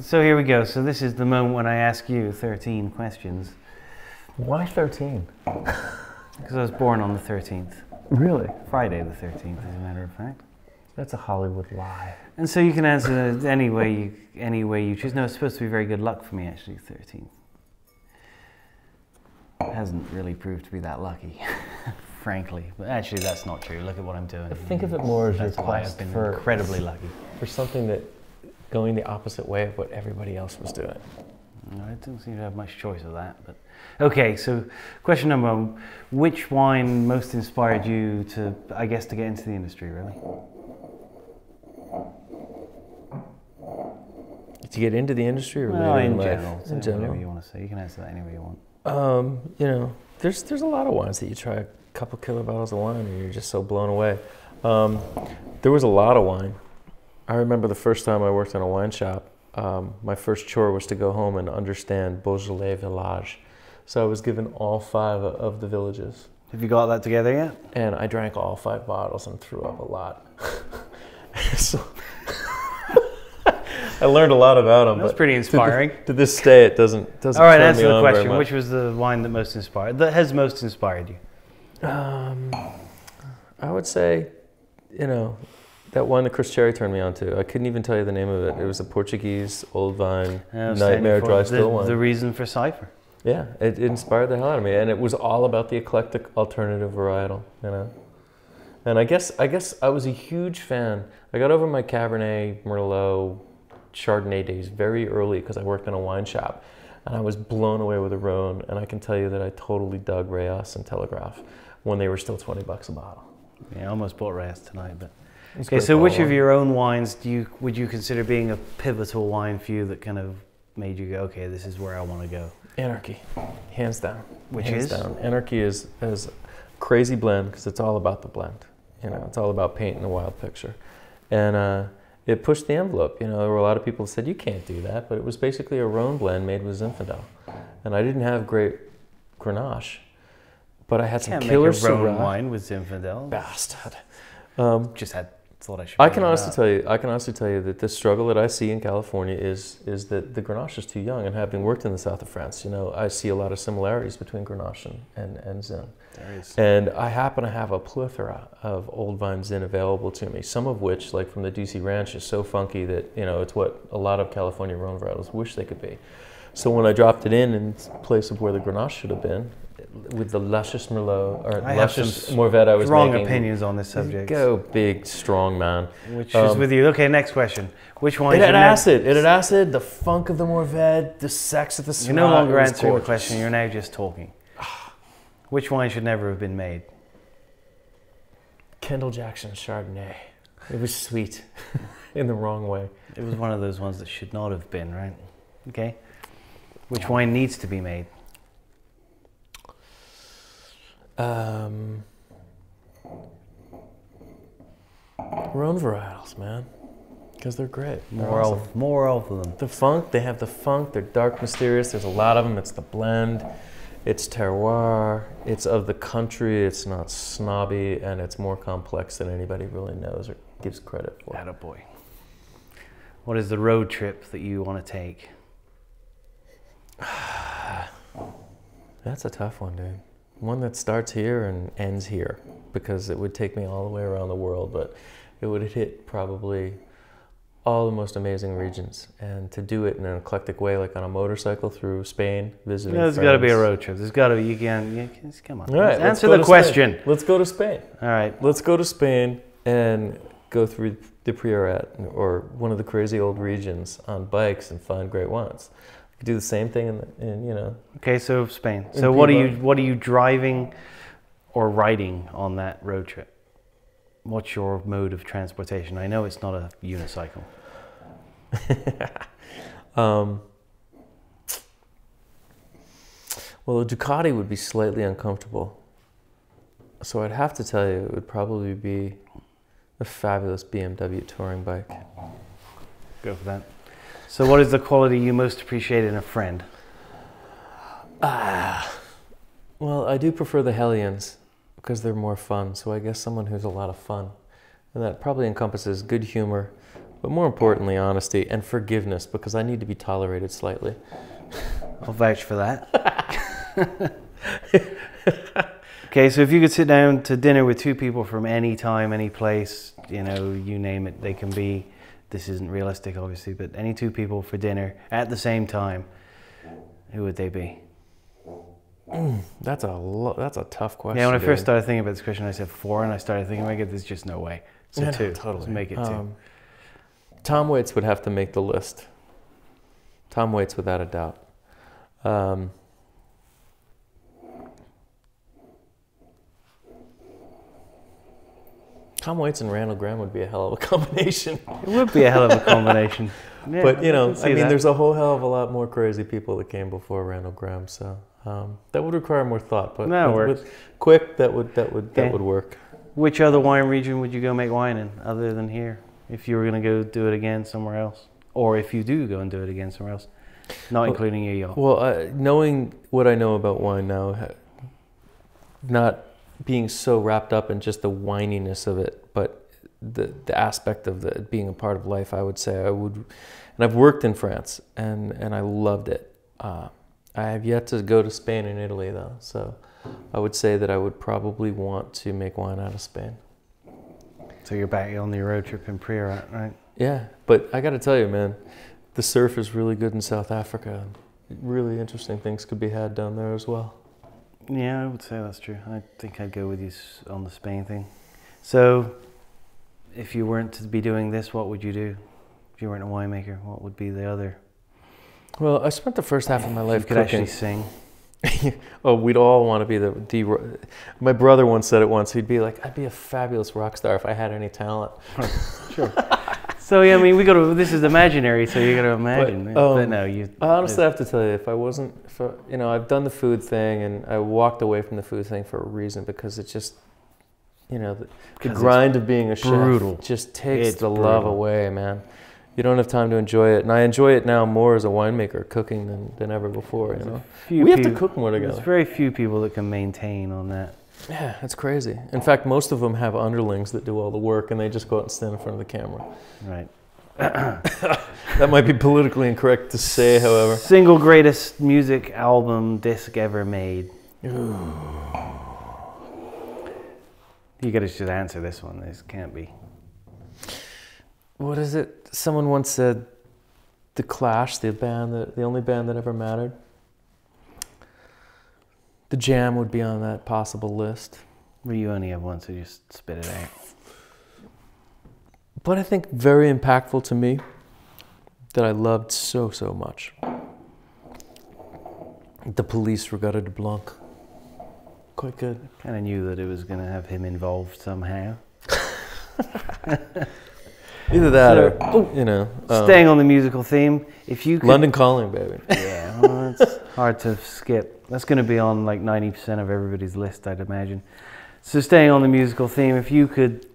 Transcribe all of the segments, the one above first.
So here we go. So this is the moment when I ask you 13 questions. Why 13? Because I was born on the 13th. Really? Friday the 13th, as a matter of fact. That's a Hollywood lie. And so you can answer any way you choose. No, it's supposed to be very good luck for me, actually, 13th. It hasn't really proved to be that lucky, frankly. But actually, that's not true. Look at what I'm doing. Think of it more as your That's why I've quest been for incredibly lucky. for something that going the opposite way of what everybody else was doing. I don't seem to have much choice of that. But okay, so question number one: which wine most inspired you to, I guess, to get into the industry, really? To get into the industry or Well, later in in life? general. In general. Whatever you want to say. You can answer that any way you want. You know, there's a lot of wines that you try a couple killer bottles of wine and you're just so blown away. There was a lot of wine. I remember the first time I worked in a wine shop, my first chore was to go home and understand Beaujolais Village. So I was given all 5 of the villages. Have you got that together yet? And I drank all 5 bottles and threw up a lot. So I learned a lot about them. That's pretty inspiring. To this day, it doesn't All right, turn answer me the on very question. much. Which was the wine that has most inspired you? I would say, you know, that wine that Chris Cherry turned me on to. I couldn't even tell you the name of it. It was a Portuguese old vine nightmare dry still wine. The reason for Cypher. Yeah, it inspired the hell out of me, and it was all about the eclectic alternative varietal, you know. And I guess I was a huge fan. I got over my Cabernet, Merlot, Chardonnay days very early because I worked in a wine shop, and I was blown away with the Rhone. And I can tell you that I totally dug Rayos and Telegraph when they were still $20 a bottle. Yeah, I almost bought Rayos tonight, but okay. So, which of your own wines would you consider being a pivotal wine for you that kind of made you go, okay, this is where I want to go? Anarchy, hands down. Hands down. Anarchy is a crazy blend because it's all about the blend. You know, it's all about painting a wild picture, and it pushed the envelope. You know, there were a lot of people who said you can't do that, but it was basically a Rhone blend made with Zinfandel, and I didn't have great Grenache, but I had some killer Rhone wine with Zinfandel. Bastard. Thought I should. I can honestly tell you that the struggle that I see in California is that the Grenache is too young. And having worked in the south of France, you know, I see a lot of similarities between Grenache and Zin. There is. And I happen to have a plethora of old vine Zin available to me. Some of which, like from the DC Ranch, is so funky that, you know, it's what a lot of California Rhone varietals wish they could be. So when I dropped it in place of where the Grenache should have been, with the luscious Merlot or luscious Morvet I was strong making. Opinions on this subject. Go big, strong man. Which is with you. Okay, next question. Which one? It had acid. It had acid. The funk of the Morvet, the sex of the Syrah. You're no longer answering the question. You're now just talking. Which wine should never have been made? Kendall Jackson Chardonnay. It was sweet, in the wrong way. It was one of those ones that should not have been, right? Okay. Which wine needs to be made? Rhone varietals, man, because they're great. More of them. The funk, they have the funk. They're dark, mysterious. There's a lot of them. It's the blend. It's terroir. It's of the country. It's not snobby, and it's more complex than anybody really knows or gives credit for. Attaboy. What is the road trip that you want to take? That's a tough one, dude. One that starts here and ends here, because it would take me all the way around the world, but it would hit probably all the most amazing regions. And to do it in an eclectic way, like on a motorcycle through Spain, visiting There's got to be a road trip. There's got to be, you can come on. All right, answer the question. Spain. Let's go to Spain. All right. Let's go to Spain and go through the Priorat or one of the crazy old regions on bikes and find great wines. We could do the same thing in you know. Okay, so Spain. So what are you driving or riding on that road trip? What's your mode of transportation? I know it's not a unicycle. Well, a Ducati would be slightly uncomfortable. So I'd have to tell you it would probably be a fabulous BMW touring bike. Go for that. So what is the quality you most appreciate in a friend? Well, I do prefer the Hellions because they're more fun. So I guess someone who's a lot of fun. And that probably encompasses good humor, But more importantly, honesty and forgiveness, because I need to be tolerated slightly. I'll vouch for that. Okay, so if you could sit down to dinner with two people from any time, any place, you know, you name it, they can be, this isn't realistic obviously, but any two people for dinner at the same time, who would they be? That's a tough question. Yeah, when I first started thinking about this question, I said 4, and I started thinking, my God, there's just no way. So yeah, 2, totally. Let's make it 2. Tom Waits would have to make the list. Tom Waits, without a doubt. Tom Waits and Randall Graham would be a hell of a combination. It would be a hell of a combination. Yeah, but, you know, I mean, that. there's a whole hell of a lot more crazy people that came before Randall Graham, so that would require more thought. But with quick, that would work. Which other wine region would you go make wine in, other than here, if you were going to go do it again somewhere else? Or if you do go and do it again somewhere else, not including your yacht? Well, knowing what I know about wine now, not being so wrapped up in just the wininess of it, but the aspect of it being a part of life, I would say I would. And I've worked in France, and I loved it. I have yet to go to Spain and Italy, though, so I would say that I would probably want to make wine out of Spain. So you're back on the road trip in Priorat, right? Yeah, but I got to tell you, man, the surf is really good in South Africa. Really interesting things could be had down there as well. Yeah, I would say that's true. I think I'd go with you on the Spain thing. So, if you weren't to be doing this, what would you do? If you weren't a winemaker, what would be the other? Well, I spent the first half of my life cooking. Actually sing. Oh, we'd all want to be my brother once said it once. He'd be like, "I'd be a fabulous rock star if I had any talent." Sure. So yeah, I mean, this is imaginary, so you got to imagine. But no, I honestly have to tell you, you know, I've done the food thing, and I walked away from the food thing for a reason, because it's just, you know, the grind of being a chef just takes the love away, man. You don't have time to enjoy it, and I enjoy it now more as a winemaker, cooking than ever before. You know, we have to cook more together. There's very few people that can maintain on that. Yeah, it's crazy. In fact, most of them have underlings that do all the work, and they just go out and stand in front of the camera. Right. That might be politically incorrect to say, however. Single greatest music album disc ever made. Ooh. You gotta just answer this one. This can't be. What is it? Someone once said, The Clash, the only band that ever mattered. The Jam would be on that possible list. Well, you only have one, so just spit it out. But I think very impactful to me, that I loved so much. The Police, Regatta de Blanc. Quite good. Kind of knew that it was going to have him involved somehow. Either that or, you know. Staying on the musical theme, if you could... London Calling, baby. Yeah, well, it's hard to skip. That's going to be on like 90% of everybody's list, I'd imagine. So staying on the musical theme, if you could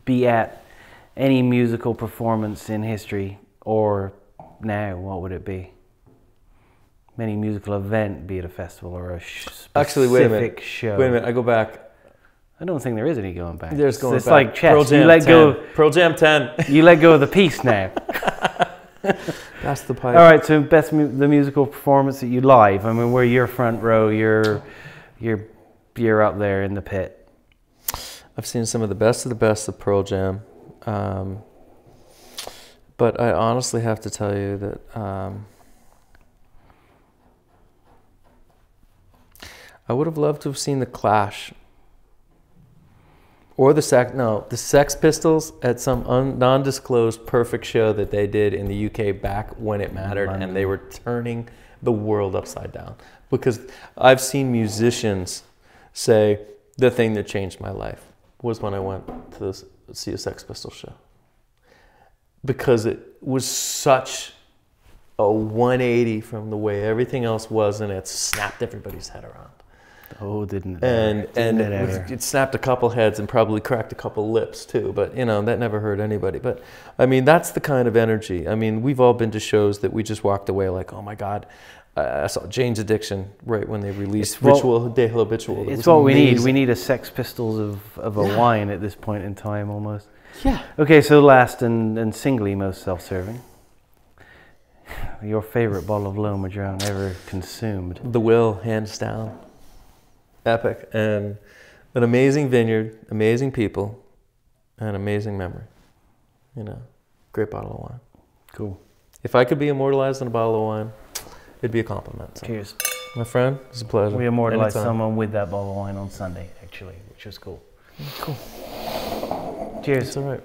be at any musical performance in history or now, what would it be? Any musical event, be it a festival or a specific show. Wait a minute, I go back. I don't think there is any going back. There's going it's back. Like chess. Pearl Jam you let 10. go. Pearl Jam 10. You let go of the piece now. That's the pipe. All right, so the musical performance that you live. I mean, where you're front row, you're up there in the pit. I've seen some of the best of Pearl Jam, but I honestly have to tell you that I would have loved to have seen the Clash. Or the Sex Pistols at some non-disclosed perfect show that they did in the UK back when it mattered, and they were turning the world upside down. Because I've seen musicians say, the thing that changed my life was when I went to see a Sex Pistols show. Because it was such a 180 from the way everything else was, and it snapped everybody's head around. Oh, didn't it? And it snapped a couple heads and probably cracked a couple lips too. But, you know, that never hurt anybody. But, I mean, that's the kind of energy. I mean, we've all been to shows that we just walked away like, oh, my God. I saw Jane's Addiction right when they released Ritual de Habitual. It's what we need. We need a Sex Pistols of a wine at this point in time almost. Yeah. Okay, so last and singly most self-serving. Your favorite bottle of Lone Madrone ever consumed? The Will, hands down. Epic. And an amazing vineyard, amazing people, and amazing memory. You know, great bottle of wine. Cool. If I could be immortalized in a bottle of wine, it'd be a compliment. So. Cheers. My friend, it's a pleasure. We immortalized Anytime. someone with that bottle of wine on Sunday, actually, which was cool. Cool. Cheers. It's all right.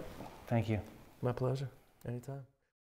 Thank you. My pleasure. Anytime.